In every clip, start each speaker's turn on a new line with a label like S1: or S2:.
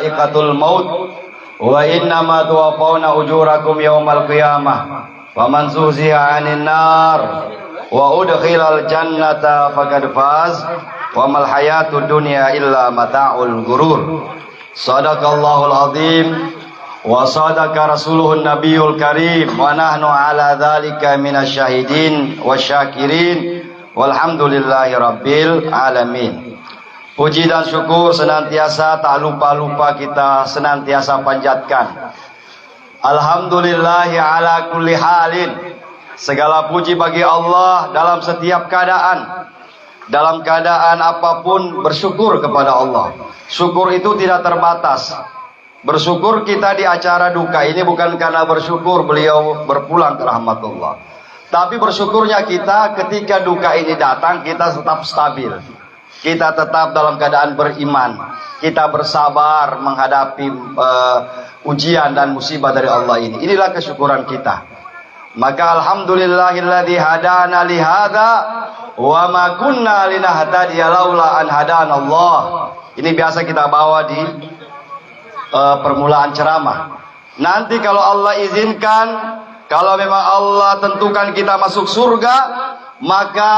S1: Ikatul maut wa innama tuwaffawna ujurakum yaumal qiyamah faman zuhziha 'anil nar wa udkhilal jannata faqad faz wa mal hayatud dunya illa mata'ul ghurur. Shadaqallahul azim wa sadaqa rasuluhun nabiyul karim wa nahnu ala dzalika minasyahidin wasyakirin walhamdulillahi rabbil alamin. Puji dan syukur senantiasa tak lupa-lupa kita senantiasa panjatkan. Alhamdulillahi ala kulli halin. Segala puji bagi Allah dalam setiap keadaan. Dalam keadaan apapun bersyukur kepada Allah. Syukur itu tidak terbatas. Bersyukur kita di acara duka ini bukan karena bersyukur beliau berpulang ke rahmatullah. Tapi bersyukurnya kita ketika duka ini datang kita tetap stabil. Kita tetap dalam keadaan beriman. Kita bersabar menghadapi ujian dan musibah dari Allah ini. Inilah kesyukuran kita. Maka alhamdulillahilladzi hadana li hadza wa ma kunna linahtadiya laula an hadanallah. Ini biasa kita bawa di permulaan ceramah. Nanti kalau Allah izinkan, kalau memang Allah tentukan kita masuk surga, maka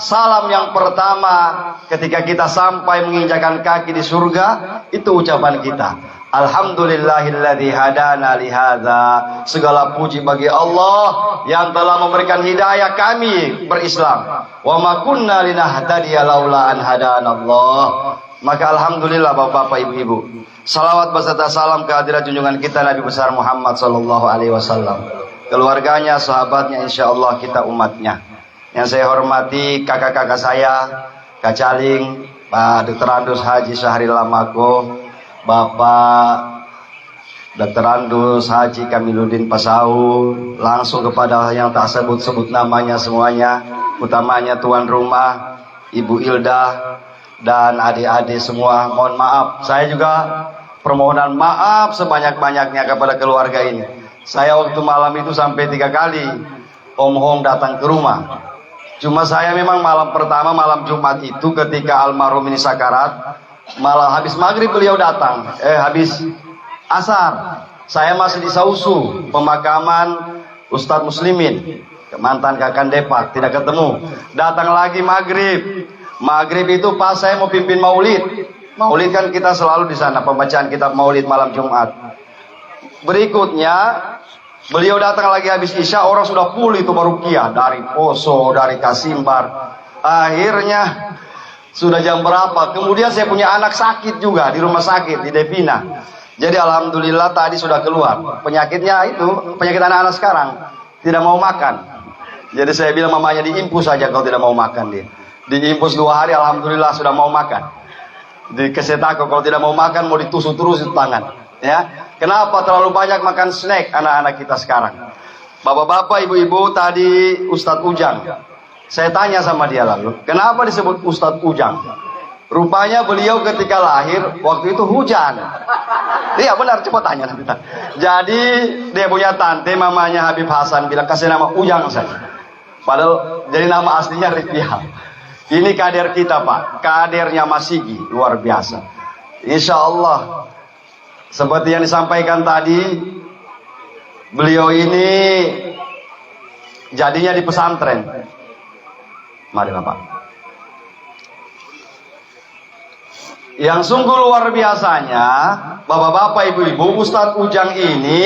S1: salam yang pertama ketika kita sampai menginjakkan kaki di surga itu ucapan kita, alhamdulillahilladzi hadana li hadza. Segala puji bagi Allah yang telah memberikan hidayah kami berislam. Wa ma kunna linahtadiya laula an hadanallah. Maka alhamdulillah Bapak-bapak, Ibu-ibu, salawat beserta salam kehadirat junjungan kita Nabi besar Muhammad sallallahu alaihi wasallam, keluarganya, sahabatnya, insyaallah kita umatnya. Yang saya hormati kakak-kakak saya, Kak Caling, Pak Dr. Andus Haji Syahril Lamako, Bapak Dr. Andus Haji Kamiluddin Pasau, langsung kepada yang tak sebut-sebut namanya semuanya, utamanya tuan rumah, Ibu Ilda, dan adik-adik semua. Mohon maaf, saya juga permohonan maaf sebanyak-banyaknya kepada keluarga ini. Saya waktu malam itu sampai 3 kali Om Hong datang ke rumah. Cuma saya memang malam pertama, malam Jumat itu ketika almarhum ini sakarat, malah habis maghrib beliau datang, habis asar. Saya masih di Sausu, pemakaman Ustadz Muslimin, mantan Kakan Depak, tidak ketemu. Datang lagi maghrib. Maghrib itu pas saya mau pimpin maulid. Maulid kan kita selalu di sana, pembacaan kitab maulid malam Jumat. Berikutnya beliau datang lagi habis isya, orang sudah full itu meruqyah dari Poso, dari Kasimbar. Akhirnya sudah jam berapa? Kemudian saya punya anak sakit juga di rumah sakit di Devina. Jadi alhamdulillah tadi sudah keluar. Penyakitnya itu penyakit anak-anak sekarang, tidak mau makan. Jadi saya bilang mamanya diimpus saja kalau tidak mau makan dia. Diimpus 2 hari, alhamdulillah sudah mau makan. Di kesetako kalau tidak mau makan mau ditusuk terus itu tangan. Ya, kenapa terlalu banyak makan snack anak-anak kita sekarang? Bapak-bapak, ibu-ibu, tadi Ustadz Ujang, saya tanya sama dia lalu, kenapa disebut Ustadz Ujang? Rupanya beliau ketika lahir waktu itu hujan. Iya benar, coba tanya nanti. Jadi dia punya tante, mamanya Habib Hasan, bilang kasih nama Ujang saja. Padahal jadi nama aslinya Rifihal. Ini kader kita Pak, kadernya Masigi, luar biasa. Insya Allah, seperti yang disampaikan tadi, beliau ini jadinya di pesantren. Mari Bapak. Yang sungguh luar biasanya, Bapak-bapak, Ibu-ibu, Ustadz Ujang ini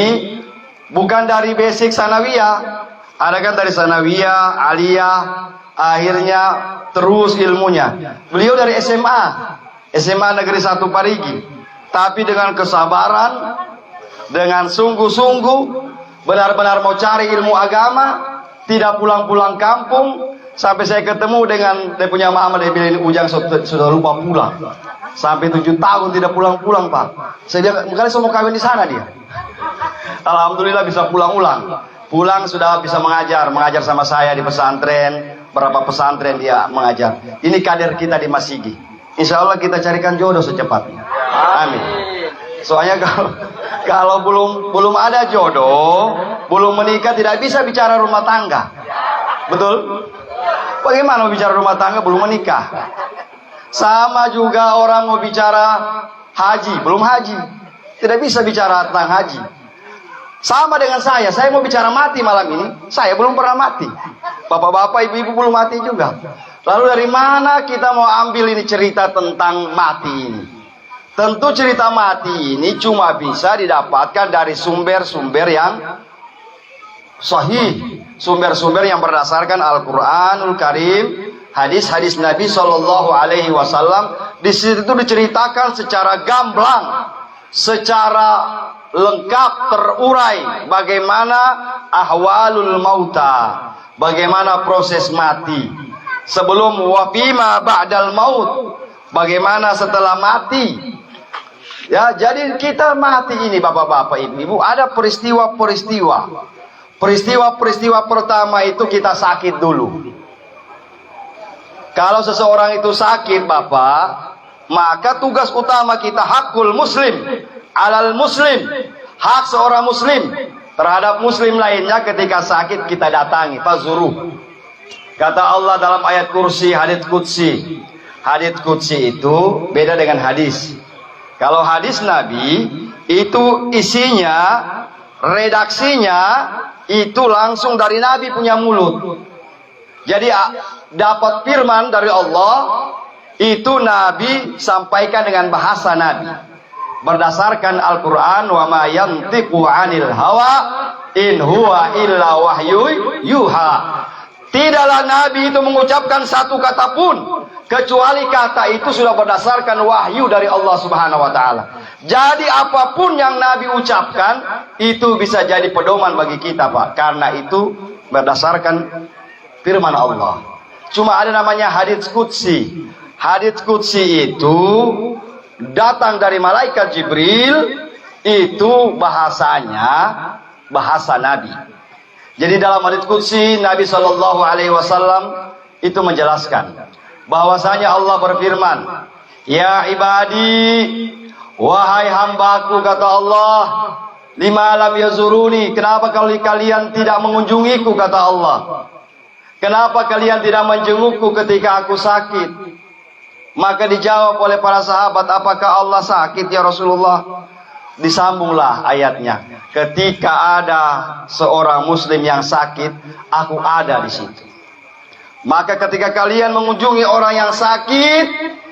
S1: bukan dari basic sanawiyah. Ada kan dari sanawiyah, aliyah, akhirnya terus ilmunya. Beliau dari SMA Negeri 1 Parigi. Tapi dengan kesabaran, dengan sungguh-sungguh, benar-benar mau cari ilmu agama, tidak pulang-pulang kampung. Sampai saya ketemu dengan dia punya mama, dia bilang Ujang sudah lupa pulang. Sampai 7 tahun tidak pulang-pulang Pak. Saya bilang, mungkin saya mau kawin di sana dia. Alhamdulillah bisa pulang-ulang. Pulang sudah bisa mengajar sama saya di pesantren. Berapa pesantren dia mengajar. Ini kader kita di Masigi. Insya Allah kita carikan jodoh secepatnya. Amin. Soalnya kalau belum ada jodoh, belum menikah, tidak bisa bicara rumah tangga. Betul? Bagaimana mau bicara rumah tangga belum menikah? Sama juga orang mau bicara haji, belum haji. Tidak bisa bicara tentang haji. Sama dengan saya mau bicara mati malam ini, saya belum pernah mati. Bapak-bapak, ibu-ibu belum mati juga. Lalu dari mana kita mau ambil ini cerita tentang mati ini? Tentu cerita mati ini cuma bisa didapatkan dari sumber-sumber yang sahih, sumber-sumber yang berdasarkan Al-Quranul Karim, hadis-hadis Nabi Shallallahu Alaihi Wasallam. Di situ diceritakan secara gamblang, secara lengkap, terurai bagaimana ahwalul mauta, bagaimana proses mati sebelum, wafima ba'dal maut, bagaimana setelah mati. Ya, jadi kita mati ini bapak-bapak, ibu-ibu, ada peristiwa-peristiwa. Peristiwa-peristiwa pertama itu kita sakit dulu. Kalau seseorang itu sakit bapak, maka tugas utama kita hakul muslim alal muslim, hak seorang muslim terhadap muslim lainnya. Ketika sakit kita datangi, fazuru. Kata Allah dalam ayat kursi, hadits qudsi. Hadits qudsi itu beda dengan hadis. Kalau hadis Nabi itu isinya, redaksinya itu langsung dari Nabi punya mulut. Jadi dapat firman dari Allah, itu Nabi sampaikan dengan bahasa Nabi. Berdasarkan Al-Quran, wa ma yantiqu 'anil hawa in huwa illa wahyu yuha. Tidaklah Nabi itu mengucapkan satu kata pun kecuali kata itu sudah berdasarkan wahyu dari Allah Subhanahu wa taala. Jadi apapun yang Nabi ucapkan itu bisa jadi pedoman bagi kita, Pak, karena itu berdasarkan firman Allah. Cuma ada namanya hadits qudsi. Hadits qudsi itu datang dari malaikat Jibril, itu bahasanya bahasa Nabi. Jadi dalam hadits qudsi Nabi Shallallahu Alaihi Wasallam itu menjelaskan bahwasanya Allah berfirman, ya ibadi, wahai hambaku, kata Allah, lima lam yazuruni, kenapa kalian tidak mengunjungiku, kata Allah. Kenapa kalian tidak menjengukku ketika aku sakit? Maka dijawab oleh para sahabat, apakah Allah sakit ya Rasulullah? Disambunglah ayatnya, ketika ada seorang muslim yang sakit, aku ada di situ. Maka ketika kalian mengunjungi orang yang sakit,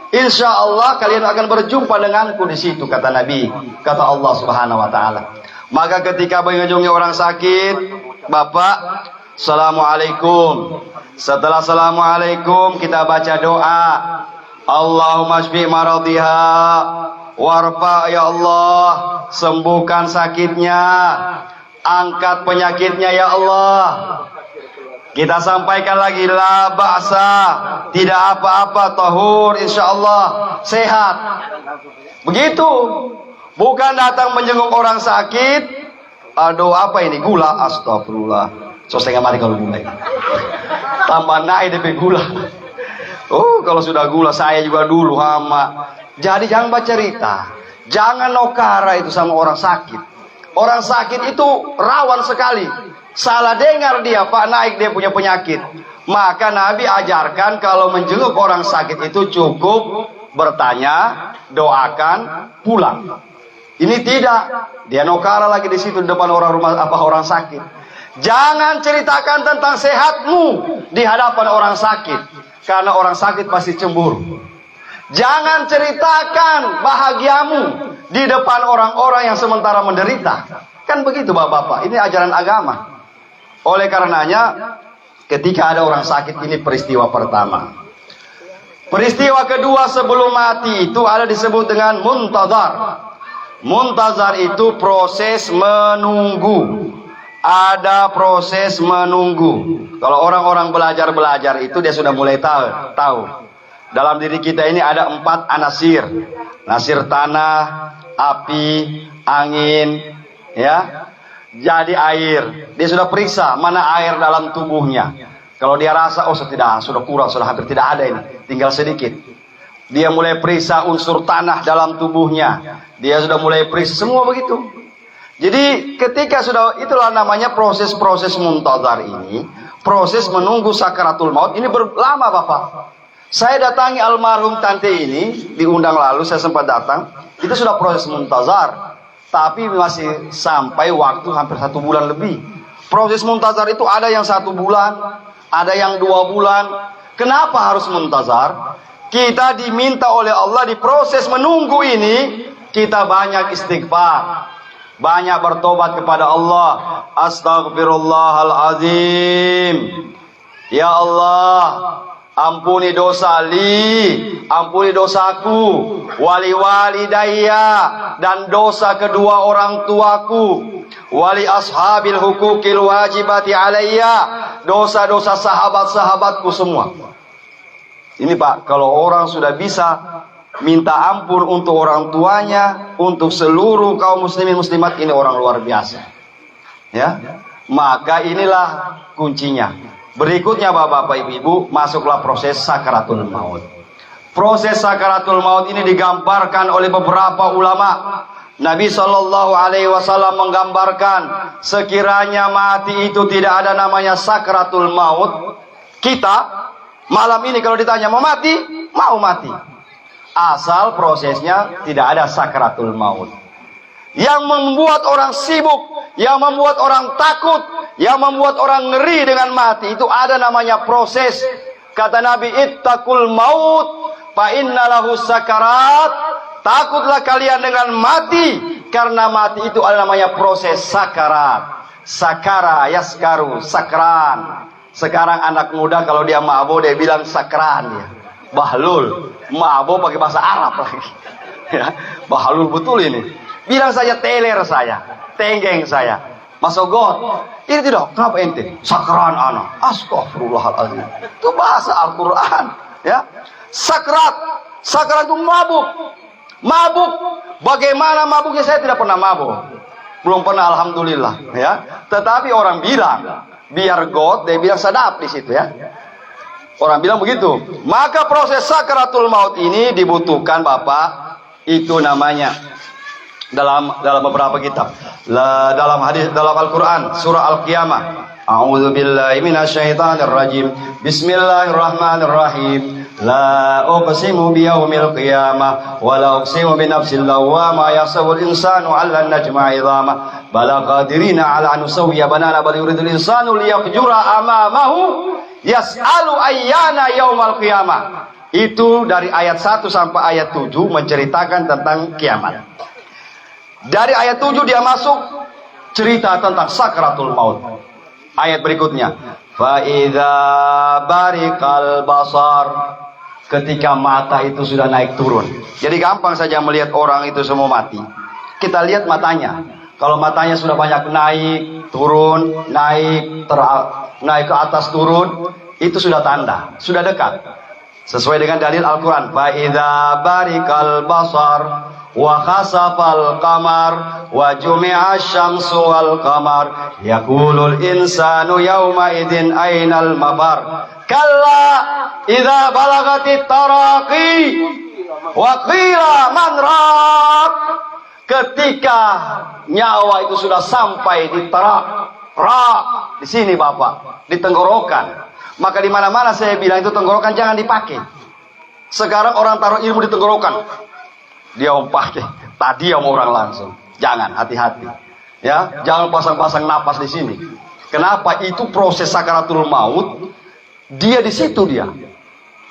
S1: insya Allah kalian akan berjumpa denganku di situ, kata Nabi, kata Allah Subhanahu wa taala. Maka ketika mengunjungi orang sakit, Bapak, Assalamualaikum. Setelah Assalamualaikum kita baca doa, Allahumma shfi maradiha warfa, ya Allah, sembuhkan sakitnya, angkat penyakitnya ya Allah. Kita sampaikan lagi, la ba'sa, tidak apa-apa, tahur, insyaallah sehat. Begitu. Bukan datang menjenguk orang sakit, aduh apa ini, gula, astagfirullah, so setengah mati kalau gula, tambah naik DP gula. Oh, kalau sudah gula saya juga dulu hama. Jadi jangan baca cerita, jangan nokara itu sama orang sakit. Orang sakit itu rawan sekali. Salah dengar dia, Pak, naik dia punya penyakit. Maka Nabi ajarkan kalau menjenguk orang sakit itu cukup bertanya, doakan, pulang. Ini tidak, dia nokara lagi di situ depan orang sakit. Jangan ceritakan tentang sehatmu di hadapan orang sakit, karena orang sakit pasti cemburu. Jangan ceritakan bahagiamu di depan orang-orang yang sementara menderita. Kan begitu Bapak-bapak, ini ajaran agama. Oleh karenanya, ketika ada orang sakit, ini peristiwa pertama. Peristiwa kedua sebelum mati itu ada disebut dengan muntazar. Muntazar itu proses menunggu. Ada proses menunggu. Kalau orang-orang belajar itu dia sudah mulai tahu. Dalam diri kita ini ada 4 anasir. Nasir tanah, api, angin, ya. Jadi air. Dia sudah periksa mana air dalam tubuhnya. Kalau dia rasa, oh sudah kurang, sudah hampir tidak ada ini, tinggal sedikit. Dia mulai periksa unsur tanah dalam tubuhnya. Dia sudah mulai periksa semua begitu. Jadi ketika sudah, itulah namanya proses-proses muntazar ini. Proses menunggu sakaratul maut ini berlama Bapak. Saya datangi almarhum tante ini, diundang lalu saya sempat datang. Itu sudah proses muntazar, tapi masih sampai waktu hampir 1 bulan lebih. Proses muntazar itu ada yang 1 bulan, ada yang 2 bulan. Kenapa harus muntazar? Kita diminta oleh Allah di proses menunggu ini, kita banyak istighfar, banyak bertobat kepada Allah. Astaghfirullahalazim. Ya Allah, ampuni dosa ampuni dosaku, wali walidayya, dan dosa kedua orang tuaku, wali ashabil hukukil wajibati alayya, dosa-dosa sahabat-sahabatku semua. Ini Pak, kalau orang sudah bisa minta ampun untuk orang tuanya, untuk seluruh kaum muslimin muslimat, ini orang luar biasa. Ya, maka inilah kuncinya. Berikutnya Bapak Ibu, masuklah proses sakaratul maut. Proses sakaratul maut ini digambarkan oleh beberapa ulama. Nabi SAW menggambarkan, sekiranya mati itu tidak ada namanya sakaratul maut. Kita malam ini kalau ditanya mau mati, mau mati. Asal prosesnya tidak ada sakaratul maut. Yang membuat orang sibuk, yang membuat orang takut, yang membuat orang ngeri dengan mati, itu ada namanya proses. Kata Nabi, ittaqul maut fa innalahu sakarat. Takutlah kalian dengan mati, karena mati itu ada namanya proses sakarat. Sakara yaskaru, sakran. Sekarang anak muda kalau dia mabuk dia bilang sakran ya. Bahlul, mabuk pakai bahasa Arab lagi. Ya, bahlul betul ini. Bilang saja teler saya, tenggeng saya, masogot. Ini tidak, kenapa ente? Sakran anak. Astaghfirullahaladzim. Itu bahasa Al-Quran. Ya, sakrat. Sakrat itu mabuk. Mabuk. Bagaimana mabuknya? Saya tidak pernah mabuk. Belum pernah, alhamdulillah. Ya, tetapi orang bilang, biar God, dia bilang sadap di situ ya. Orang bilang begitu. Maka proses sakaratul maut ini dibutuhkan Bapak. Itu namanya dalam beberapa kitab, dalam hadis, dalam Al-Quran, surah Al-Qiyamah. A'udzu billahi minasyaitonir rajim. Bismillahirrahmanirrahim. La uqsimu biyaumil qiyamah wa la uqsimu binafsil lawwama yahsabul insanu 'allan najma'a 'idhamah bala qadirina 'ala an nusawwiya banana bal yuridul insanu liyafjura amamahu yas'alu ayyana yaumal qiyamah. Itu dari ayat 1 sampai ayat 7 menceritakan tentang kiamat. Dari ayat 7 dia masuk cerita tentang sakratul maut. Ayat berikutnya, fa idza barikal basar, ketika mata itu sudah naik turun. Jadi gampang saja melihat orang itu semua mati. Kita lihat matanya. Kalau matanya sudah banyak naik, turun, naik, naik ke atas, turun, itu sudah tanda, sudah dekat. Sesuai dengan dalil Al-Quran, fa idza barikal basar wa khasafal qamar wa jumi'a asy-syamsu wal qamar yaqulul insanu yauma idzin ainal mafar kalla idza balagatit taraqi wa qila man raq. Ketika nyawa itu sudah sampai di tarak, di sini Bapak, di tenggorokan. Maka di mana-mana saya bilang itu tenggorokan jangan dipakai. Sekarang orang taruh ilmu di tenggorokan, dia mau pakai, tadi yang orang langsung. Jangan, hati-hati. Ya, jangan pasang-pasang napas di sini. Kenapa? Itu proses sakaratul maut. Dia di situ dia.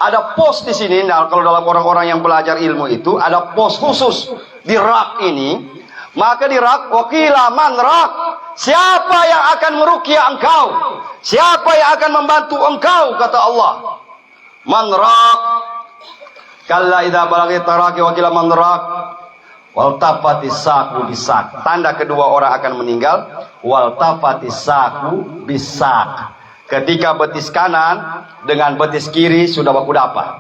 S1: Ada pos di sini. Nah, kalau dalam orang-orang yang belajar ilmu itu ada pos khusus di rak ini. Maka di rak, wakila man rak. Siapa yang akan meruqyah engkau? Siapa yang akan membantu engkau? Kata Allah. Man rak. Kalla idza balaghat taraqi wa qila man raq wal tafatis saqu bisak. Tanda kedua orang akan meninggal. Wal tafatis saqu bisak. Ketika betis kanan dengan betis kiri sudah wakudapa.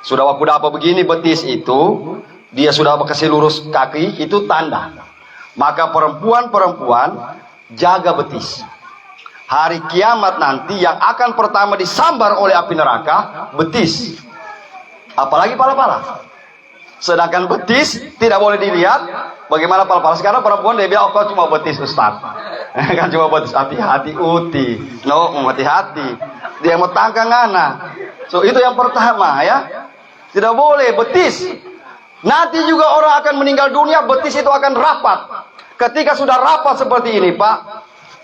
S1: Sudah wakudapa begini betis itu, dia sudah kasih lurus kaki, itu tanda. Maka perempuan-perempuan jaga betis. Hari kiamat nanti yang akan pertama disambar oleh api neraka betis. Apalagi pala-pala. Sedangkan betis tidak boleh dilihat. Bagaimana pala-pala? Sekarang perempuan dia bilang, oh kau cuma betis Ustaz. Kan cuma betis. Hati-hati uti. No, hati-hati. Dia mau tangkang ngana. So itu yang pertama ya. Tidak boleh betis. Nanti juga orang akan meninggal dunia, betis itu akan rapat. Ketika sudah rapat seperti ini, Pak,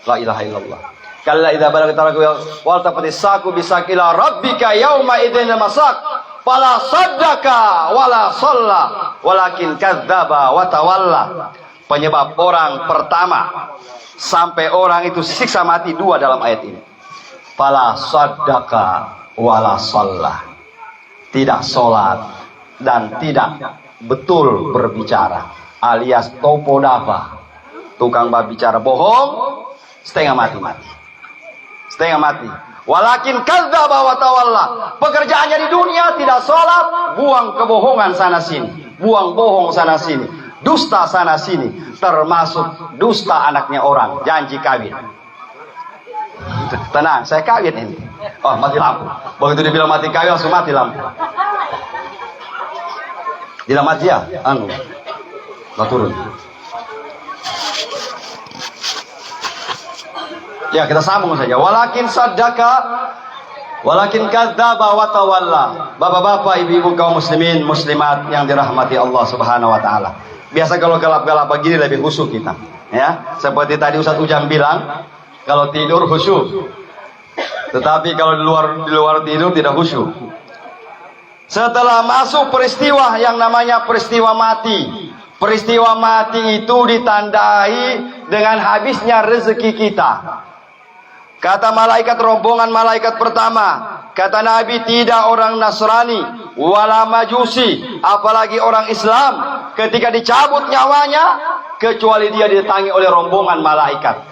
S1: la ilaha illallah. Kalla idza balagha taraku wal tafatis saku bisakila rabbika yauma idzin masak fala saddaka wala shalla walakin kadzdzaba wa tawalla. Penyebab orang pertama sampai orang itu siksa mati dua dalam ayat ini. Fala saddaka wala shalla. Tidak sholat dan tidak betul berbicara, alias topodava, tukang berbicara bohong, setengah mati. Walakin kadzdzaba wa tawalla. Pekerjaannya di dunia tidak sholat, buang kebohongan sana sini, buang bohong sana sini, dusta sana sini, termasuk dusta anaknya orang, janji kawin. Tenang, saya kawin ini. Oh, mati lampu. Begitu dibilang mati kawin langsung mati lampu. Tidak mati ya? Nggak turun. Ya, kita sambung saja. Walakin kadzdzaba wa tawalla. Bapak-bapak, ibu-ibu kaum muslimin, muslimat yang dirahmati Allah Subhanahu wa taala. Biasa kalau gelap-gelap begini lebih khusyuk kita, ya. Seperti tadi Ustaz Ujang bilang, kalau tidur khusyuk. Tetapi kalau di luar tidur tidak khusyuk. Setelah masuk peristiwa yang namanya peristiwa mati. Peristiwa mati itu ditandai dengan habisnya rezeki kita. Kata malaikat, rombongan malaikat pertama, kata Nabi, tidak orang Nasrani wala Majusi, apalagi orang Islam, ketika dicabut nyawanya kecuali dia didatangi oleh rombongan malaikat.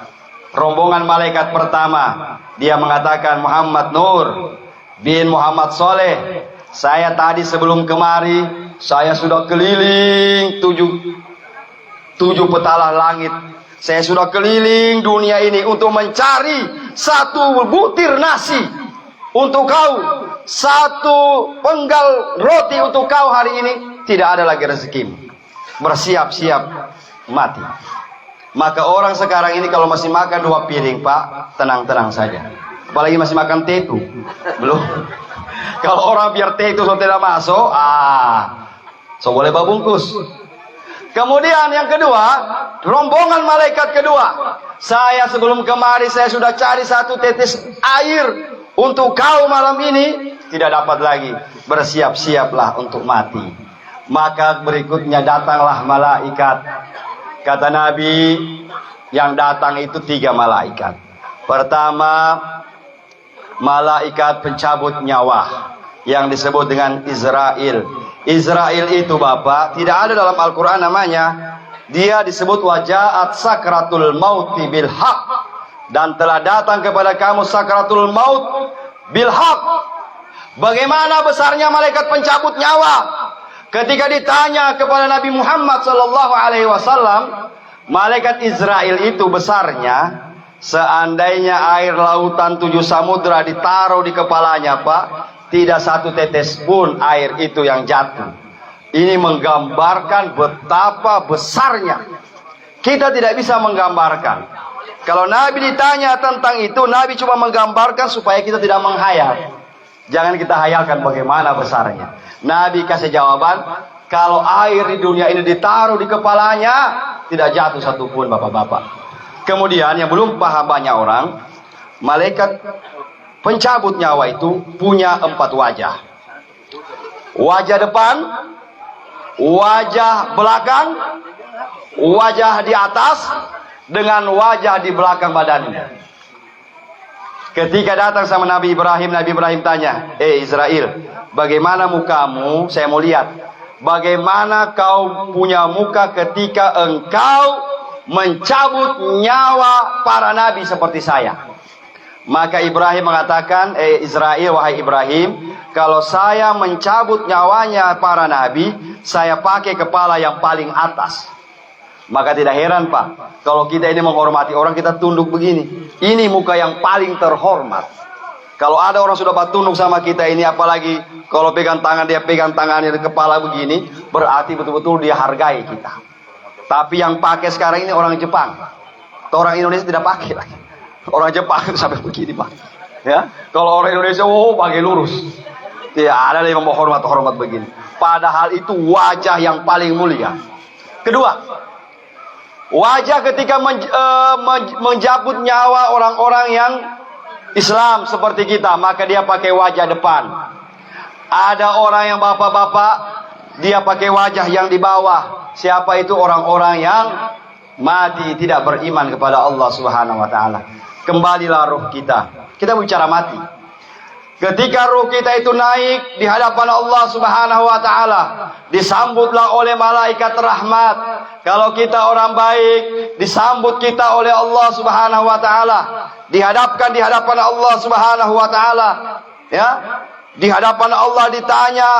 S1: Rombongan malaikat pertama, dia mengatakan, Muhammad Nur bin Muhammad Soleh, saya tadi sebelum kemari, saya sudah keliling tujuh petala langit. Saya sudah keliling dunia ini untuk mencari satu butir nasi untuk kau, satu penggal roti untuk kau hari ini. Tidak ada lagi rezekimu. Bersiap-siap mati. Maka orang sekarang ini kalau masih makan 2 piring, Pak, tenang-tenang saja. Apalagi masih makan tetu, belum. Kalau orang biar tetu so tidak masuk, so boleh babungkus. Kemudian yang kedua, rombongan malaikat kedua, saya sebelum kemari saya sudah cari satu tetes air untuk kau malam ini, tidak dapat lagi. Bersiap-siaplah untuk mati. Maka berikutnya datanglah malaikat. Kata Nabi, yang datang itu 3 malaikat. Pertama, malaikat pencabut nyawa yang disebut dengan Israel. Israel itu Bapak tidak ada dalam Al-Quran namanya. Dia disebut wajahat sakratul mauti bil haq, dan telah datang kepada kamu sakratul maut bil haq. Bagaimana besarnya malaikat pencabut nyawa? Ketika ditanya kepada Nabi Muhammad sallallahu alaihi wasallam, malaikat Israel itu besarnya seandainya air lautan 7 samudra ditaruh di kepalanya, Pak, tidak satu tetes pun air itu yang jatuh. Ini menggambarkan betapa besarnya. Kita tidak bisa menggambarkan. Kalau Nabi ditanya tentang itu, Nabi cuma menggambarkan supaya kita tidak menghayal. Jangan kita hayalkan bagaimana besarnya. Nabi kasih jawaban, kalau air di dunia ini ditaruh di kepalanya, tidak jatuh satupun, bapak-bapak. Kemudian yang belum paham banyak orang, malaikat pencabut nyawa itu punya 4 wajah. Wajah depan, wajah belakang, wajah di atas, dengan wajah di belakang badannya. Ketika datang sama Nabi Ibrahim tanya, Israel, bagaimana mukamu? Saya mau lihat. Bagaimana kau punya muka ketika engkau mencabut nyawa para nabi seperti saya? Maka Ibrahim mengatakan, Israel, wahai Ibrahim, kalau saya mencabut nyawanya para nabi, saya pakai kepala yang paling atas. Maka tidak heran, Pak, kalau kita ini menghormati orang, kita tunduk begini. Ini muka yang paling terhormat. Kalau ada orang sudah tunduk sama kita ini, apalagi kalau pegang tangan, dia pegang tangannya di kepala begini, berarti betul-betul dia hargai kita. Tapi yang pakai sekarang ini orang Jepang. Orang Indonesia tidak pakai lagi. Orang Jepang itu sampai begini, Pak. Ya, kalau orang Indonesia, pakai lurus. Tidak ada yang membawa hormat begini. Padahal itu wajah yang paling mulia. Kedua, wajah ketika menjabut nyawa orang-orang yang Islam seperti kita, maka dia pakai wajah depan. Ada orang yang bapak-bapak, dia pakai wajah yang di bawah. Siapa itu? Orang-orang yang mati tidak beriman kepada Allah Subhanahu wa taala. Kembalilah ruh kita. Kita bicara mati. Ketika ruh kita itu naik di hadapan Allah Subhanahu wa taala, disambutlah oleh malaikat rahmat. Kalau kita orang baik, disambut kita oleh Allah Subhanahu wa taala. Dihadapkan di hadapan Allah Subhanahu wa taala, ya. Di hadapan Allah ditanya,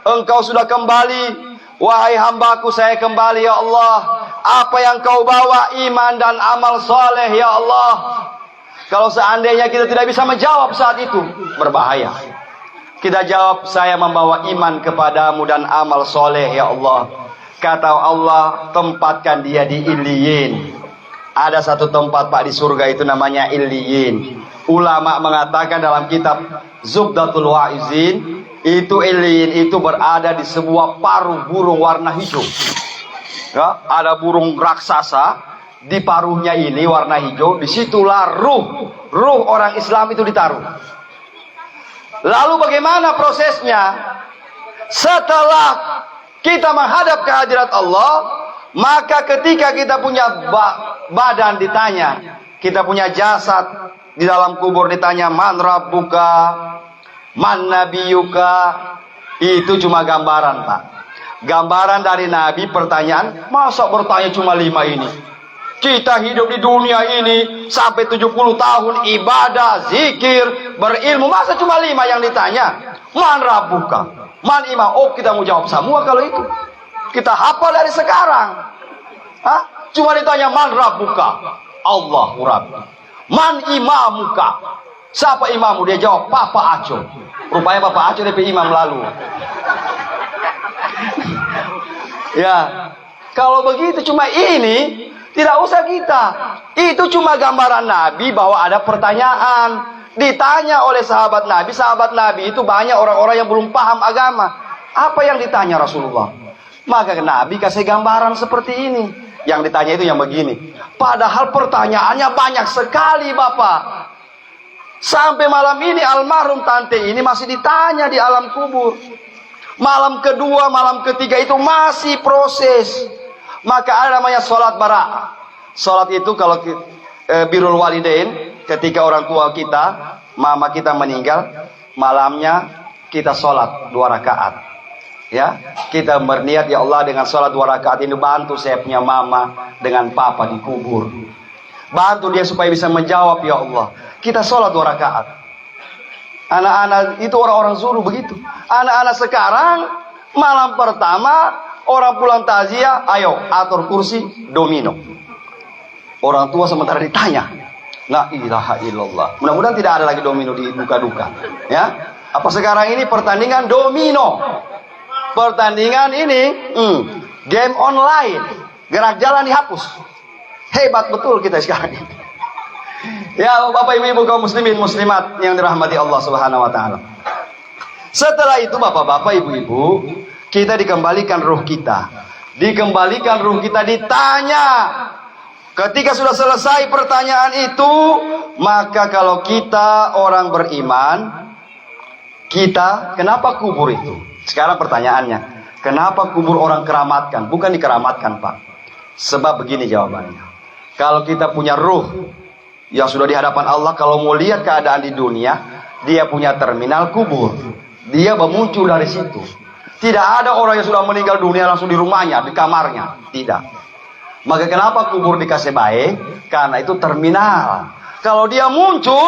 S1: "Engkau sudah kembali? Wahai hambaku, saya kembali ya Allah. Apa yang kau bawa? Iman dan amal soleh ya Allah." Kalau seandainya kita tidak bisa menjawab saat itu, berbahaya. Kita jawab, "Saya membawa iman kepadamu dan amal soleh ya Allah." Kata Allah, tempatkan dia di Illiyin. Ada satu tempat Pak di surga itu namanya Illiyin. Ulama mengatakan dalam kitab Zubdatul Wa'izin, itu Illiyin itu berada di sebuah paruh burung warna hijau. Ya, ada burung raksasa. Di paruhnya ini warna hijau, disitulah ruh orang Islam itu ditaruh. Lalu bagaimana prosesnya? Setelah kita menghadap ke hadirat Allah, maka ketika kita punya badan ditanya, kita punya jasad di dalam kubur ditanya, "Man rabbuka, man nabiyuka." Itu cuma gambaran, Pak. Gambaran dari Nabi. Pertanyaan, masa bertanya cuma 5 ini? Kita hidup di dunia ini sampai 70 tahun ibadah, zikir, berilmu. Masa cuma 5 yang ditanya? Man rabbuka, man imam. Oh, kita mau jawab semua kalau itu. Kita hafal dari sekarang. Hah? Cuma ditanya man rabbuka, Allahu Rabbi. Man imamuka, siapa imamu? Dia jawab Papa Aco. Rupanya Papa Aco DP imam lalu. Ya, kalau begitu cuma ini. Tidak usah kita. Itu cuma gambaran Nabi bahwa ada pertanyaan. Ditanya oleh sahabat Nabi. Sahabat Nabi itu banyak orang-orang yang belum paham agama. Apa yang ditanya Rasulullah? Maka Nabi kasih gambaran seperti ini. Yang ditanya itu yang begini. Padahal pertanyaannya banyak sekali, Bapak. Sampai malam ini almarhum tante ini masih ditanya di alam kubur. Malam kedua, malam ketiga itu masih proses. Maka ada namanya sholat bara'ah. Sholat itu kalau birrul walidain, ketika orang tua kita, mama kita meninggal, malamnya kita sholat 2 rakaat. Ya, kita berniat, ya Allah, dengan sholat 2 rakaat ini bantu saya punya mama dengan papa di kubur. Bantu dia supaya bisa menjawab, ya Allah. Kita sholat 2 rakaat. Anak-anak itu orang-orang Zulu begitu. Anak-anak sekarang malam pertama orang pulang takziah, ayo atur kursi domino. Orang tua sementara ditanya, la ilaha illallah. Mudah-mudahan tidak ada lagi domino di duka-duka. Ya, apa sekarang ini pertandingan domino? Pertandingan ini game online, gerak jalan dihapus. Hebat betul kita sekarang ini. Ya, Bapak Ibu kaum muslimin muslimat yang dirahmati Allah Subhanahu wa taala. Setelah itu Bapak-bapak, Ibu-ibu, kita dikembalikan ruh kita. Dikembalikan ruh kita, ditanya. Ketika sudah selesai pertanyaan itu, maka kalau kita orang beriman, kita, kenapa kubur itu? Sekarang pertanyaannya, kenapa kubur orang keramatkan? Bukan dikeramatkan, Pak. Sebab begini jawabannya. Kalau kita punya ruh yang sudah di hadapan Allah, kalau mau lihat keadaan di dunia, dia punya terminal kubur. Dia bermuncul dari situ. Tidak ada orang yang sudah meninggal dunia langsung di rumahnya, di kamarnya. Tidak. Maka kenapa kubur dikasih baik? Karena itu terminal. Kalau dia muncul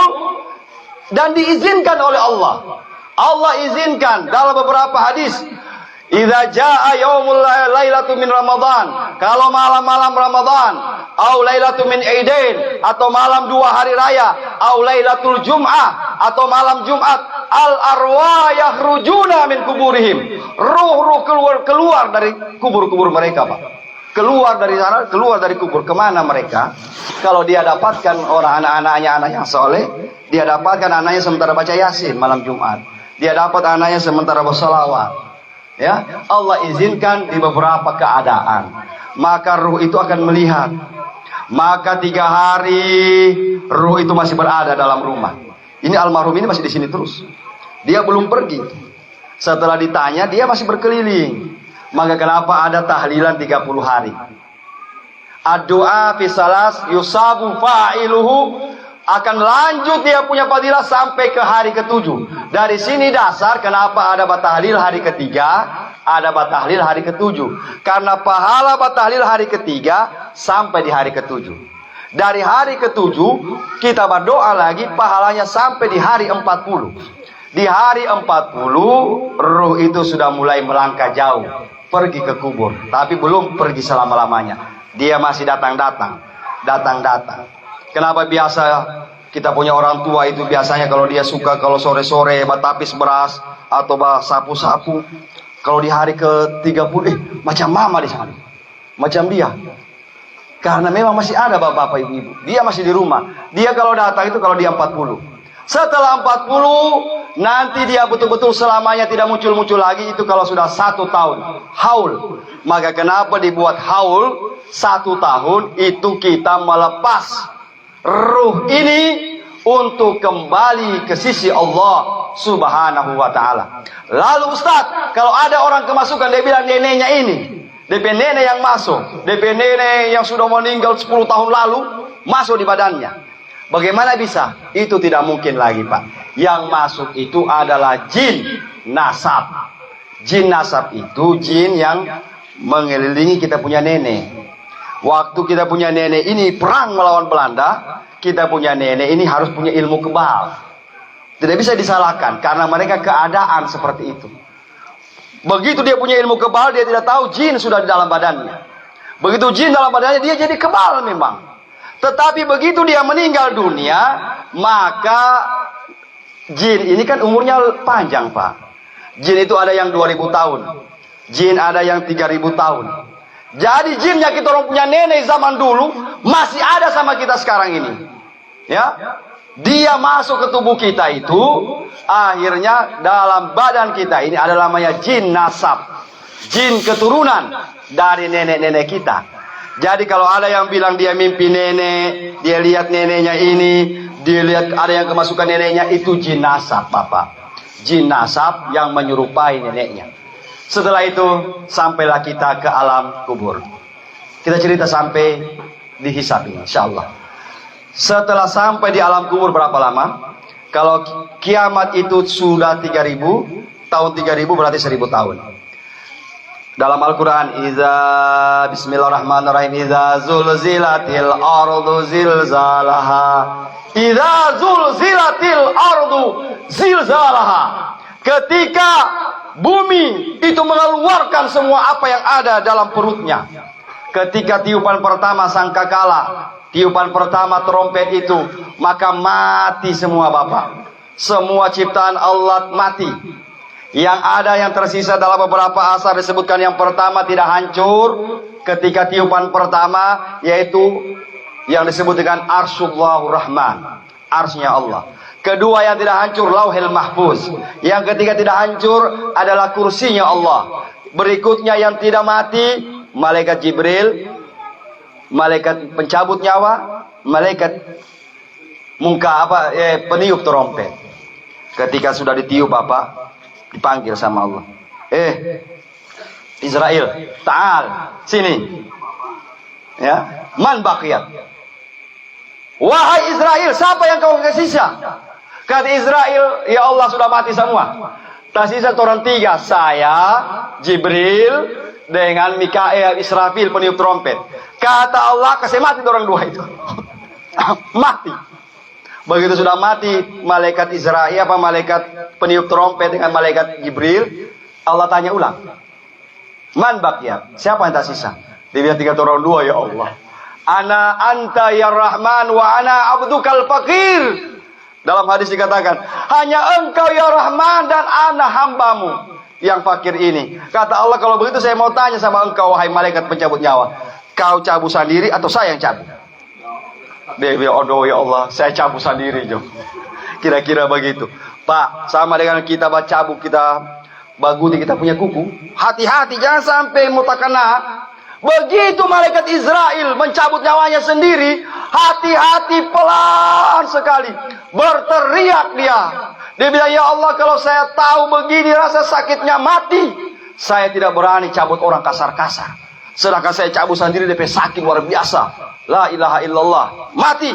S1: dan diizinkan oleh Allah. Allah izinkan dalam beberapa hadis. Idza jaa yaumul lailatu min Ramadan. Kalau malam-malam Ramadan, au lailatu min Aidain, atau malam 2 hari raya, au lailatul Jum'ah, atau malam Jumat, al arwah yakhrujuna min kuburihim. Ruh-ruh keluar dari kubur-kubur mereka, Pak. Keluar dari sana, keluar dari kubur. Kemana mereka? Kalau dia dapatkan orang anak-anaknya, anak yang soleh, dia dapatkan anaknya sementara baca Yasin malam Jumat. Dia dapat anaknya sementara bersalawat. Ya, Allah izinkan di beberapa keadaan. Maka ruh itu akan melihat. Maka 3 hari ruh itu masih berada dalam rumah. Ini almarhum ini masih di sini terus. Dia belum pergi. Setelah ditanya dia masih berkeliling. Maka kenapa ada tahlilan 30 hari? Ad-du'a fi salas yusabu fa'iluhu, akan lanjut dia punya fadilah sampai ke hari ke-7. Dari sini dasar kenapa ada batahlil hari ke-3, ada batahlil hari ke-7. Karena pahala batahlil hari ke-3 sampai di hari ke-7. Dari hari ke-7 kita berdoa lagi pahalanya sampai di hari 40. Di hari 40 ruh itu sudah mulai melangkah jauh, pergi ke kubur, tapi belum pergi selama-lamanya. Dia masih datang-datang. Kenapa biasa kita punya orang tua itu biasanya kalau dia suka kalau sore-sore batapis beras atau sapu-sapu, kalau di hari ke-30 macam mama di sana, macam dia. Karena memang masih ada bapak-bapak ibu-ibu, dia masih di rumah. Dia kalau datang itu kalau dia 40. Setelah 40 nanti dia betul-betul selamanya tidak muncul-muncul lagi, itu kalau sudah 1 tahun haul. Maka kenapa dibuat haul 1 tahun? Itu kita melepas ruh ini untuk kembali ke sisi Allah Subhanahu wa ta'ala. Lalu Ustaz, kalau ada orang kemasukan, dia bilang neneknya ini, DP nenek yang masuk, DP nenek yang sudah meninggal 10 tahun lalu masuk di badannya. Bagaimana bisa? Itu tidak mungkin lagi, Pak. Yang masuk itu adalah jin nasab. Jin nasab itu jin yang mengelilingi kita punya nenek. Waktu kita punya nenek ini perang melawan Belanda, kita punya nenek ini harus punya ilmu kebal. Tidak bisa disalahkan karena mereka keadaan seperti itu. Begitu dia punya ilmu kebal, dia tidak tahu jin sudah di dalam badannya. Begitu jin dalam badannya, dia jadi kebal memang. Tetapi begitu dia meninggal dunia, maka jin ini kan umurnya panjang, Pak. Jin itu ada yang 2000 tahun. Jin ada yang 3000 tahun. Jadi jinnya kita orang punya nenek zaman dulu masih ada sama kita sekarang ini. Ya. Dia masuk ke tubuh kita itu, akhirnya dalam badan kita ini ada namanya jin nasab. Jin keturunan dari nenek-nenek kita. Jadi kalau ada yang bilang dia mimpi nenek, dia lihat neneknya ini, dia lihat ada yang kemasukan neneknya, itu jin nasab, Bapak. Jin nasab yang menyerupai neneknya. Setelah itu sampailah kita ke alam kubur. Kita cerita sampai dihisab ini, insyaallah. Setelah sampai di alam kubur berapa lama? Kalau kiamat itu sudah 3000, tahun 3000 berarti 1000 tahun. Dalam Al-Quran, Bismillahirrahmanirrahim, Iza zulzilatil ardu zilzalaha, Iza zulzilatil ardu zilzalaha. Ketika bumi itu mengeluarkan semua apa yang ada dalam perutnya. Ketika tiupan pertama sangkakala, tiupan pertama trompet itu, maka mati semua, Bapak. Semua ciptaan Allah mati. Yang ada yang tersisa dalam beberapa asar disebutkan yang pertama tidak hancur ketika tiupan pertama, yaitu yang disebut dengan Arsyullahur Rahman, arsnya Allah. Kedua yang tidak hancur Lauhil Mahfuz. Yang ketiga tidak hancur adalah kursinya Allah. Berikutnya yang tidak mati malaikat Jibril, malaikat pencabut nyawa, malaikat peniup trompet. Ketika sudah ditiup, Bapak, dipanggil sama Allah. Israel, ta'al, sini. Ya, man baqiyat. Wahai Israel, siapa yang kau sisa? Kata Israel, ya Allah sudah mati semua. Tersisa orang 3, saya, Jibril, dengan Mikael, Israfil, peniup trompet. Kata Allah, kasih mati orang 2 itu. Mati. Begitu sudah mati malaikat Israel, malaikat peniup trompet dengan malaikat Jibril, Allah tanya ulang. Man baqiyat? Siapa yang tersisa? Dia bilang 3 orang 2, ya Allah. Ana anta ya Rahman wa ana abdukal fakir. Dalam hadis dikatakan, hanya engkau ya Rahman dan ana hambamu yang fakir ini. Kata Allah, kalau begitu saya mau tanya sama engkau, wahai malaikat pencabut nyawa. Kau cabut sendiri atau saya yang cabut? Dia bilang, oh ya Allah, saya cabut sendiri, Jo. Kira-kira begitu. Pak, sama dengan kita baca buku, kita baguti, kita punya kuku. Hati-hati, jangan sampai mutakana. Begitu malaikat Israel mencabut nyawanya sendiri, hati-hati, pelan sekali. Berteriak dia. Dia bilang, ya Allah, kalau saya tahu begini rasa sakitnya mati, saya tidak berani cabut orang kasar-kasar. Sedangkan saya cabut sendiri, DP sakit luar biasa. La ilaha illallah. Mati.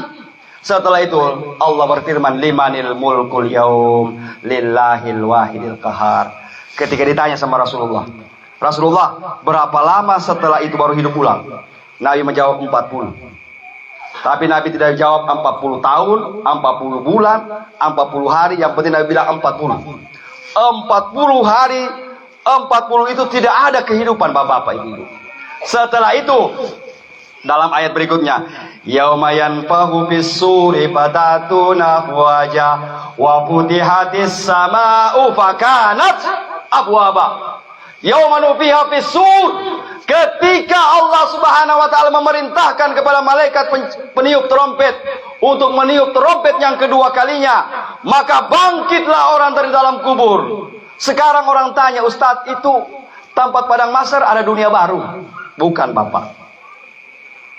S1: Setelah itu Allah berfirman, limanil mulkul yaum lillahil wahidil qahar. Ketika ditanya sama Rasulullah, Rasulullah, berapa lama setelah itu baru hidup ulang? Nabi menjawab 40. Tapi Nabi tidak jawab 40 tahun, 40 bulan, 40 hari. Yang penting Nabi bilang 40. 40 hari, 40 itu tidak ada kehidupan bapak-bapak ibu. Setelah itu, dalam ayat berikutnya, yauma yanfahu bis-suri fatatuna afwaja wa futihatis sama'u fakanat abwaba. Yauma nufiha fis-sur, ketika Allah Subhanahu wa taala memerintahkan kepada malaikat peniup trompet untuk meniup trompet yang kedua kalinya, maka bangkitlah orang dari dalam kubur. Sekarang orang tanya, Ustadz, itu tempat padang mahsyar ada dunia baru? Bukan, Bapak.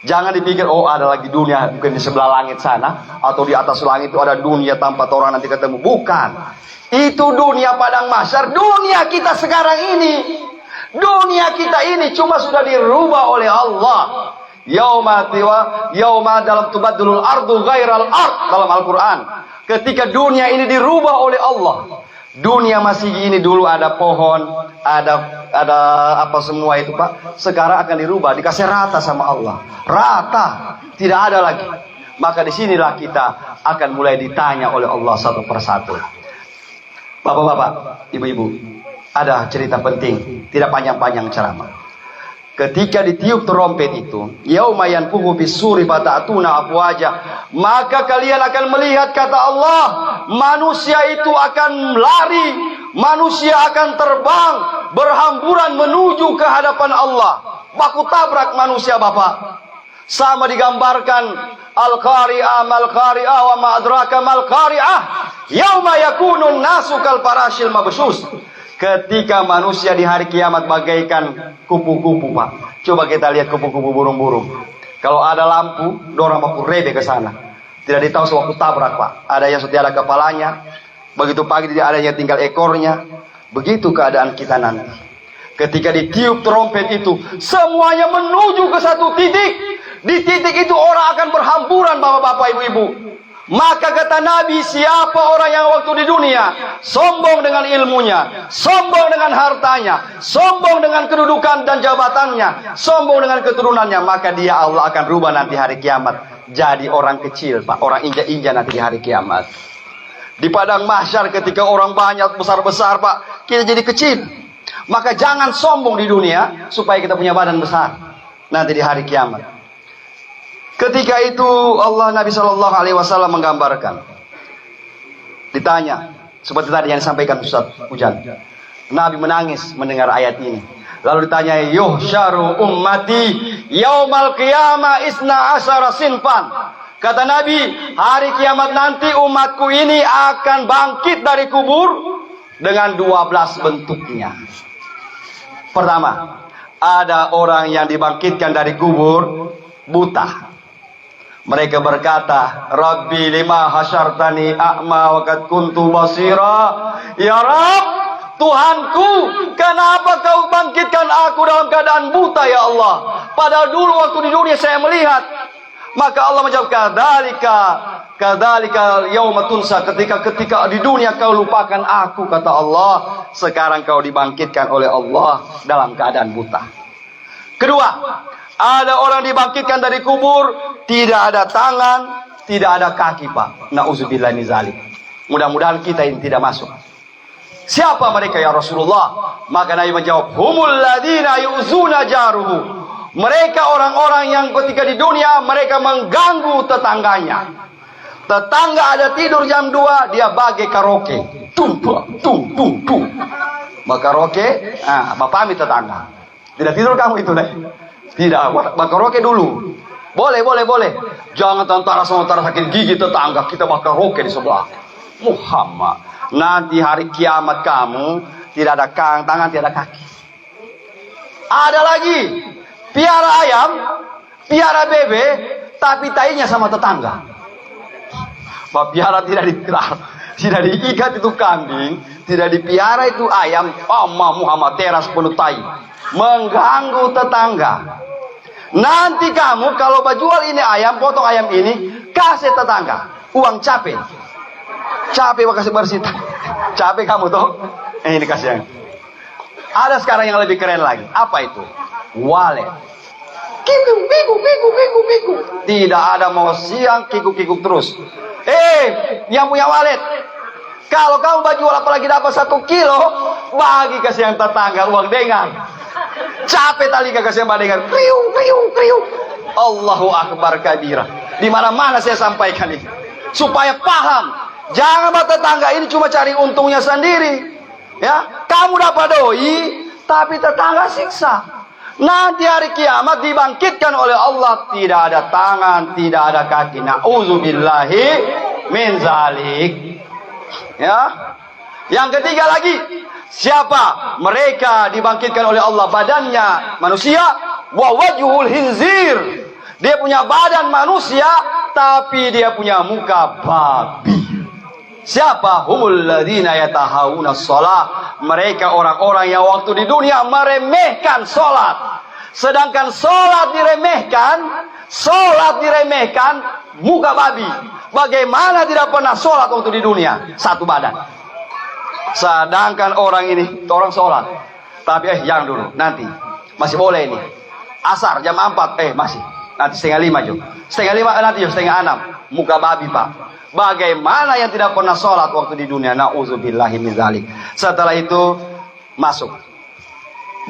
S1: Jangan dipikir, oh ada lagi dunia mungkin di sebelah langit sana, atau di atas langit itu ada dunia tempat orang nanti ketemu. Bukan. Itu dunia padang mahsyar, dunia kita sekarang ini. Dunia kita ini cuma sudah dirubah oleh Allah. Yauma dalam tubaddalul ardu ghairal ard dalam Al-Qur'an. Ketika dunia ini dirubah oleh Allah. Dunia masih ini dulu ada pohon, ada apa semua itu, Pak. Sekarang akan dirubah, dikasih rata sama Allah. Rata, tidak ada lagi. Maka disinilah kita akan mulai ditanya oleh Allah satu persatu. Bapak-bapak, ibu-ibu, ada cerita penting, tidak panjang-panjang ceramah. Ketika ditiup trompet itu, yauma yanfuhu bis-suri fata'tuna afwaja, maka kalian akan melihat, kata Allah, manusia itu akan lari, manusia akan terbang berhamburan menuju ke hadapan Allah. Baku tabrak manusia, Bapak. Sama digambarkan al-qari'ah mal-qari'ah wa ma adraka mal-qari'ah, yauma yakunun nasu kal farashil mabsus. Ketika manusia di hari kiamat bagaikan kupu-kupu, Pak. Coba kita lihat kupu-kupu burung-burung. Kalau ada lampu, dorang baku rebe ke sana. Tidak ditahu sewaktu tabrak, Pak. Ada yang sudah ada kepalanya. Begitu pagi ada yang tinggal ekornya. Begitu keadaan kita nanti. Ketika ditiup trompet itu, semuanya menuju ke satu titik. Di titik itu orang akan berhamburan, bapak-bapak, ibu-ibu. Maka kata Nabi, siapa orang yang waktu di dunia sombong dengan ilmunya, sombong dengan hartanya, sombong dengan kedudukan dan jabatannya, sombong dengan keturunannya, maka dia Allah akan rubah nanti hari kiamat jadi orang kecil, Pak. Orang injak-injak nanti di hari kiamat. Di padang mahsyar ketika orang banyak besar-besar, Pak, kita jadi kecil. Maka jangan sombong di dunia supaya kita punya badan besar nanti di hari kiamat. Ketika itu Allah, Nabi Shallallahu Alaihi Wasallam menggambarkan. Ditanya seperti tadi yang disampaikan Ustaz Ujan. Nabi menangis mendengar ayat ini. Lalu ditanya, yuhsyaru ummati yaumal qiyamah isna asyara sinfan. Kata Nabi, hari kiamat nanti umatku ini akan bangkit dari kubur dengan 12 bentuknya. Pertama, ada orang yang dibangkitkan dari kubur buta. Mereka berkata, Rabbi lima hasyartani a'ma wa qad kuntu basira. Ya Rabb, Tuhanku, kenapa kau bangkitkan aku dalam keadaan buta, ya Allah? Padahal dulu waktu di dunia saya melihat. Maka Allah menjawab, kadzalika yauma tunsa, ketika di dunia kau lupakan aku, kata Allah, sekarang kau dibangkitkan oleh Allah dalam keadaan buta. Kedua, ada orang dibangkitkan dari kubur, tidak ada tangan, tidak ada kaki, Pak. Nauzubillah min zalik. Mudah-mudahan kita ini tidak masuk. Siapa mereka, ya Rasulullah? Maka Nabi menjawab, humul ladina yu'zuna jaruhu. Mereka orang-orang yang ketika di dunia mereka mengganggu tetangganya. Tetangga ada tidur jam 2, dia bagai karaoke. Tung tung tung tung. Maka karaoke, Bapak pamit tetangga. Tidak tidur kamu itu, deh. Tidak, bakar roke dulu. Boleh. Jangan tentara sakit gigi tetangga, kita bakar roke di sebelah. Muhammad, nanti hari kiamat kamu tidak ada tangan, tidak ada kaki. Ada lagi, piara ayam, piara bebek, tapi tainya sama tetangga. Pak piara tidak diikat itu kambing, tidak dipiara itu ayam. Muhammad teras penuh tai, mengganggu tetangga. Nanti kamu kalau jual ini ayam, potong ayam ini, kasih tetangga uang capek kasih bersih. Capek kamu tuh, ini kasih yang. Ada sekarang yang lebih keren lagi. Apa itu? Wallet. Kiku. Tidak ada mau siang kiku terus. Yang punya wallet, kalau kamu jual apalagi dapat 1 kilo, bagi kasih yang tetangga uang dengar. Capek tali kasih yang dengar. Kriung. Allahu Akbar kabira. Di mana-mana saya sampaikan ini supaya paham. Jangan tetangga ini cuma cari untungnya sendiri. Ya, kamu dapat doi, tapi tetangga siksa. Nanti hari kiamat dibangkitkan oleh Allah, tidak ada tangan, tidak ada kaki. Na'udzubillahi min zalik. Ya. Yang ketiga lagi, siapa? Mereka dibangkitkan oleh Allah badannya manusia, wa wajhul hinzir. Dia punya badan manusia, tapi dia punya muka babi. Siapa? Humul ladzina yatahawuna shalah. Mereka orang-orang yang waktu di dunia meremehkan salat. Sedangkan salat diremehkan, muka babi. Bagaimana tidak pernah salat waktu di dunia? Satu badan. Sedangkan orang ini, orang salat. Tapi jangan dulu, nanti masih boleh ini. Asar jam 4, masih. Nanti 4:30 juga. 5:30 nanti juga 5:30. Muka babi, Pak. Bagaimana yang tidak pernah sholat waktu di dunia? Na'udzubillahi min dzalik. Setelah itu masuk.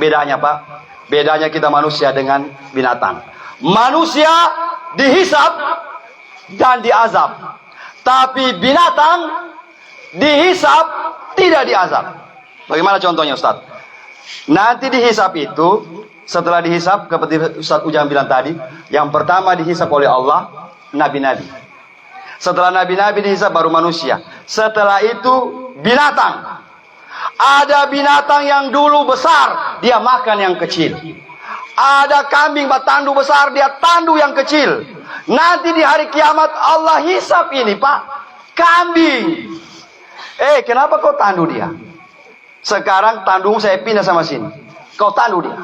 S1: Bedanya, Pak, bedanya kita manusia dengan binatang. Manusia dihisab dan diazab, tapi binatang dihisab tidak diazab. Bagaimana contohnya, Ustaz? Nanti dihisab itu, setelah dihisab seperti Ustaz Ujang bilang tadi, yang pertama dihisab oleh Allah nabi-nabi. Setelah nabi-nabi dihisab baru manusia. Setelah itu binatang. Ada binatang yang dulu besar, dia makan yang kecil. Ada kambing bertandu besar, dia tandu yang kecil. Nanti di hari kiamat Allah hisab ini, Pak. Kambing. Kenapa kau tandu dia? Sekarang tandu saya pindah sama sini. Kau tandu dia.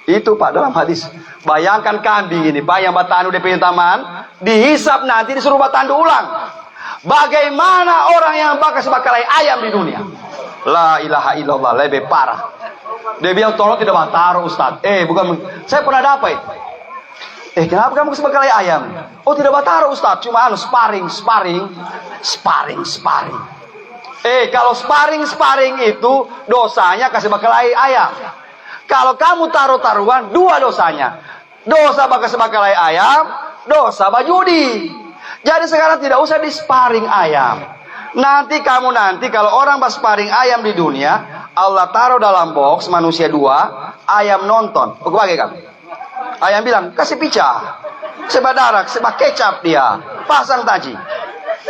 S1: Itu, Pak, dalam hadis. Bayangkan kambing ini, Pak, yang bertandu di pinggir taman, dihisap nanti disuruh bertandu ulang. Bagaimana orang yang bakalai ayam di dunia? La ilaha illallah, lebih parah. Dia bilang tolong tidak taruh, Ustaz. Bukan, saya pernah dapat. Kenapa kamu sebakalai ayam? Oh, tidak taruh, Ustaz, cuma sparring. Kalau sparring itu dosanya kasih bakalai ayam. Kalau kamu taruh-taruhan, 2 dosanya. Dosa sebakalai ayam, dosa bajudi. Jadi sekarang tidak usah di sparring ayam. Nanti kalau orang sparring ayam di dunia, Allah taruh dalam box manusia 2, ayam nonton. Bagaimana kamu? Ayam bilang, kasih pica, sebab darak, sebab kecap dia, pasang taji.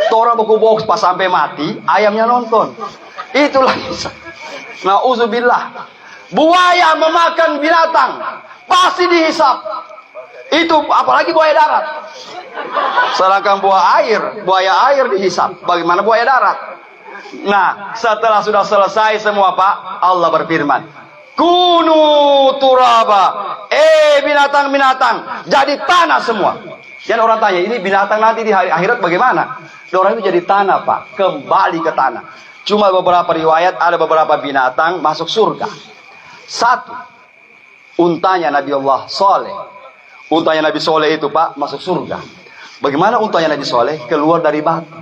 S1: Orang buku box pas sampai mati, ayamnya nonton. Itulah kisah. Na'udzubillah. Buaya memakan binatang, pasti dihisap. Itu apalagi buaya darat. Sedangkan buaya air dihisap. Bagaimana buaya darat? Nah, setelah sudah selesai semua, Pak, Allah berfirman, kunu turaba. Binatang-binatang jadi tanah semua. Dan orang tanya, ini binatang nanti di hari akhirat bagaimana? Orang itu jadi tanah, Pak, kembali ke tanah. Cuma beberapa riwayat ada beberapa binatang masuk surga. 1, untanya Nabi Allah Soleh. Untanya Nabi Soleh itu, Pak, masuk surga. Bagaimana untanya Nabi Soleh? Keluar dari batu.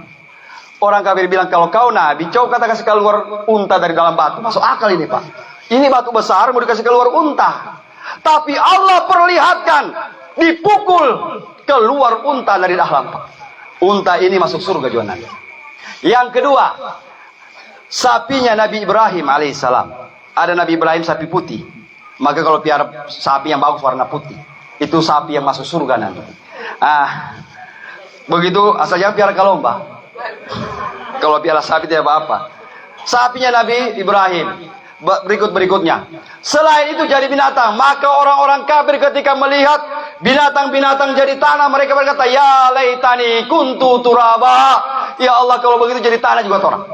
S1: Orang kafir bilang, kalau kau Nabi, coba kasih keluar unta dari dalam batu. Masuk akal ini, Pak. Ini batu besar, mau dikasih keluar unta. Tapi Allah perlihatkan, dipukul, keluar unta dari dalam, Pak. Unta ini masuk surga juga nanti. Yang kedua, sapinya Nabi Ibrahim alaihissalam. Ada Nabi Ibrahim sapi putih. Maka kalau piara sapi yang bagus warna putih, itu sapi yang masuk surga nanti. Begitu asal jangan piara kalomba. Kalau piala sapi tidak apa-apa. Sapinya Nabi Ibrahim. Berikutnya. Selain itu jadi binatang. Maka orang-orang kafir ketika melihat binatang-binatang jadi tanah, mereka berkata, ya laitani kuntu turaba. Ya Allah, kalau begitu jadi tanah juga orang.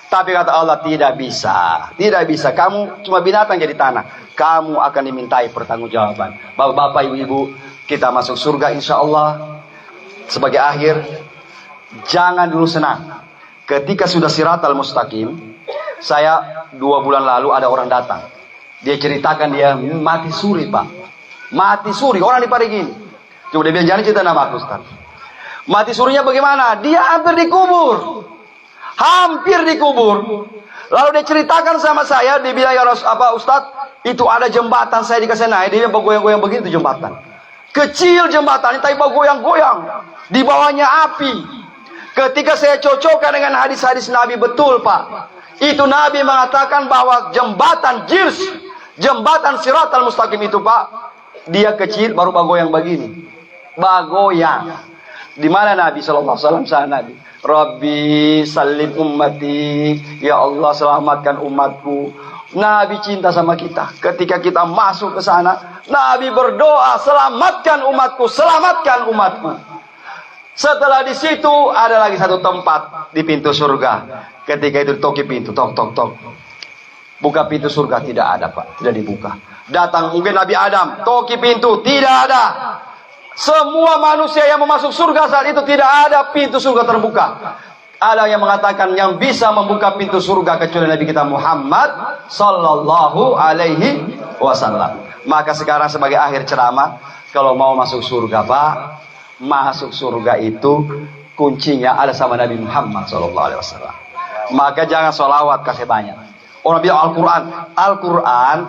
S1: Tapi kata Allah, tidak bisa. Tidak bisa. Kamu cuma binatang jadi tanah. Kamu akan dimintai pertanggungjawaban. Bapak-bapak, ibu-ibu, kita masuk surga insya Allah. Sebagai akhir, jangan dulu senang. Ketika sudah siratal mustaqim, saya 2 bulan lalu ada orang datang. Dia ceritakan dia mati suri, Pak. Mati suri, orang di Parigin. Coba dia bilang, jangan cerita nama aku, Ustaz. Mati surinya bagaimana? Dia hampir dikubur. Hampir dikubur. Lalu dia ceritakan sama saya, dia bilang, ya Ustaz, itu ada jembatan saya dikasih naik. Dia bergoyang-goyang begitu jembatan. Kecil jembatan, tapi bergoyang-goyang. Di bawahnya api. Ketika saya cocokkan dengan hadis-hadis Nabi, betul Pak. Itu Nabi mengatakan bahwa jembatan Jirs, jembatan Siratal Mustaqim itu Pak, dia kecil baru bergoyang begini. Bergoyang. Di mana Nabi SAW? Saya Nabi. Rabbi salim ummati. Ya Allah, selamatkan umatku. Nabi cinta sama kita. Ketika kita masuk ke sana, Nabi berdoa, selamatkan umatku, selamatkan umatku. Setelah di situ ada lagi satu tempat di pintu surga. Ketika itu toki pintu, tok tok tok. Buka pintu surga, tidak ada Pak, tidak dibuka. Datang mungkin Nabi Adam, toki pintu, tidak ada. Semua manusia yang masuk surga saat itu tidak ada pintu surga terbuka. Ada yang mengatakan yang bisa membuka pintu surga kecuali Nabi kita Muhammad sallallahu alaihi wasallam. Maka sekarang sebagai akhir ceramah, kalau mau masuk surga Pak, masuk surga itu kuncinya ada sama Nabi Muhammad SAW. Maka jangan sholawat kasih banyak. Orang bilang Al-Quran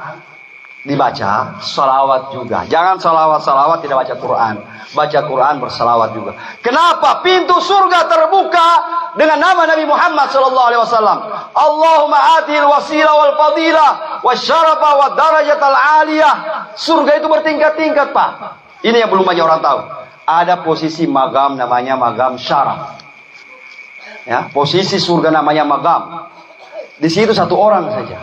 S1: dibaca, sholawat juga. Jangan sholawat tidak baca Quran. Baca Quran bersalawat juga. Kenapa? Pintu surga terbuka dengan nama Nabi Muhammad SAW. Allahumma atil wasilah wal fadilah wasyarafa wad darajatal aliyah. Surga itu bertingkat-tingkat Pak. Ini yang belum banyak orang tahu. Ada posisi magam namanya magam syaraf. Ya, posisi surga namanya magam. Di situ satu orang saja.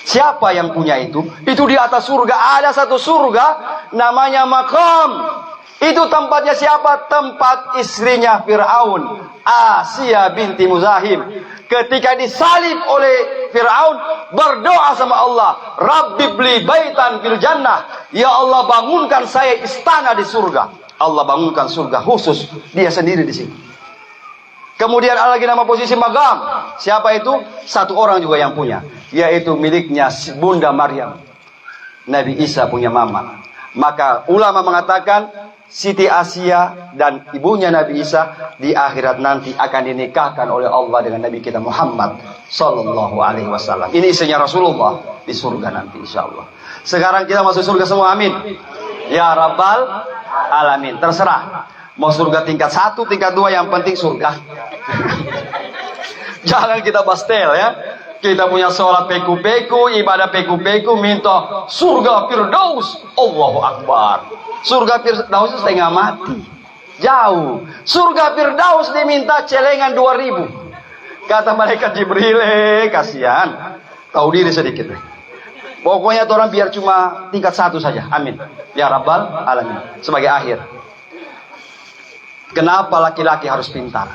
S1: Siapa yang punya itu? Itu di atas surga ada satu surga namanya makam. Itu tempatnya siapa? Tempat istrinya Fir'aun, Asia binti Muzahim. Ketika disalib oleh Fir'aun, berdoa sama Allah, Rabbi bli baitan fil jannah. Ya Allah, bangunkan saya istana di surga. Allah bangunkan surga khusus dia sendiri di sini. Kemudian ada lagi nama posisi magam. Siapa itu? Satu orang juga yang punya, yaitu miliknya Bunda Maryam. Nabi Isa punya mama. Maka ulama mengatakan Siti Asia dan ibunya Nabi Isa di akhirat nanti akan dinikahkan oleh Allah dengan Nabi kita Muhammad sallallahu alaihi wasallam. Ini istrinya Rasulullah di surga nanti insyaallah. Sekarang kita masuk surga semua, amin. Ya Rabbal Alamin. Terserah mau surga tingkat 1, tingkat 2, yang penting surga. Jangan kita bastel ya. Kita punya sholat peku-peku, ibadah peku-peku, minta surga Firdaus. Allahu Akbar. Surga Firdaus setengah mati, jauh. Surga Firdaus diminta celengan 2000. Kata malaikat Jibril, kasihan, tahu diri sedikit. Pokoknya orang biar cuma tingkat 1 saja. Amin. Ya Rabbal Alamin. Sebagai akhir. Kenapa laki-laki harus pintar?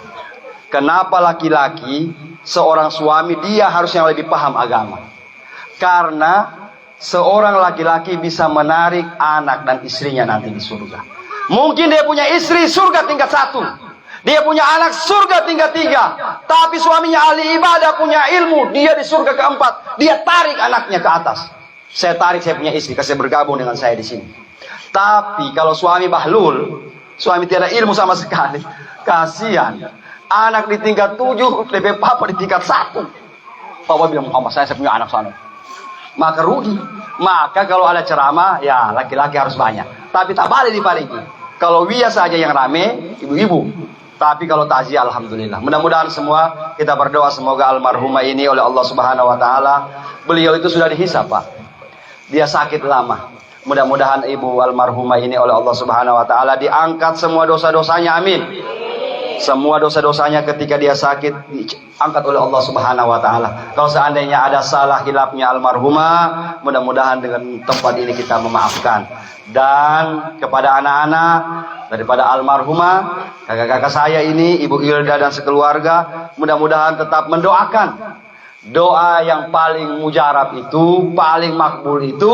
S1: Kenapa laki-laki, seorang suami, dia harus yang lebih paham agama? Karena seorang laki-laki bisa menarik anak dan istrinya nanti di surga. Mungkin dia punya istri surga tingkat 1. Dia punya anak surga tingkat 3. Tapi suaminya ahli ibadah, punya ilmu, dia di surga keempat. Dia tarik anaknya ke atas. Saya tarik, saya punya istri, kasih bergabung dengan saya di sini. Tapi kalau suami bahlul, suami tiada ilmu sama sekali, kasihan. Anak di tingkat 7, lebih papa di tingkat 1. Papa bilang, Muhammad, saya punya anak sana. Maka rugi. Maka kalau ada ceramah, ya laki-laki harus banyak. Tapi tak boleh diparigi. Kalau biasa saja yang rame, ibu-ibu. Tapi kalau takziah, alhamdulillah. Mudah-mudahan semua kita berdoa semoga almarhumah ini oleh Allah Subhanahu wa taala, beliau itu sudah dihisab, Pak. Dia sakit lama. Mudah-mudahan ibu almarhumah ini oleh Allah Subhanahu wa taala diangkat semua dosa-dosanya, amin. Semua dosa-dosanya ketika dia sakit diangkat oleh Allah Subhanahu wa taala. Kalau seandainya ada salah hilapnya almarhumah, mudah-mudahan dengan tempat ini kita memaafkan. Dan kepada anak-anak daripada almarhumah, kakak-kakak saya ini, Ibu Hilda dan sekeluarga, mudah-mudahan tetap mendoakan. Doa yang paling mujarab itu, paling makbul itu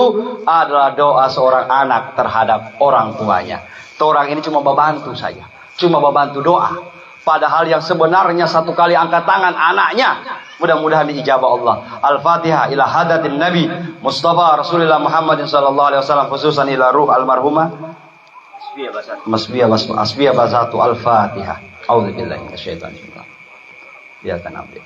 S1: adalah doa seorang anak terhadap orang tuanya. Orang ini cuma membantu saja, cuma membantu doa. Padahal yang sebenarnya satu kali angkat tangan anaknya, mudah-mudahan diijabah Allah. Al-Fatihah ila hadatin Nabi Mustafa Rasulullah Muhammadin sallallahu alaihi wasallam, khususan ila ruh almarhumah Masbiyah Basatu. Al-Fatihah. A'udzubillahi minasyaitonir rajim. Ya kana abdi.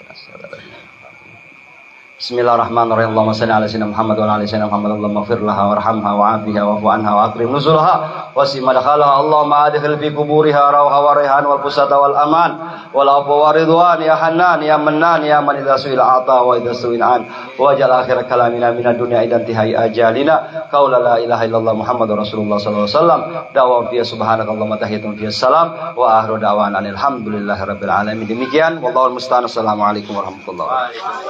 S1: Bismillahirrahmanirrahim. Allahumma shalli ala sayyidina Muhammad wa ala ali sayyidina Muhammad. Allahumma ighfir laha warhamha wa'afiha wa'fu anha wa akrim nuzulaha wasi madkhalaha. Allahumma adkhil fi quburiha rawha wa rayhan wal fusata wal aman wal afwa wa ridwan ya Hannan ya Mannan ya man idza su'ila ata wa idza su'ila an waj'al akhir kalamina minad dunya idan tihai ajalina qaula la ilaha illallah Muhammadur Rasulullah sallallahu alaihi wasallam da'wa fi subhanakallahumma tahiyatun fi salam wa akhiru da'wana alhamdulillahi rabbil alamin. Demikian, wallahu musta'an. Assalamualaikum warahmatullahi wabarakatuh.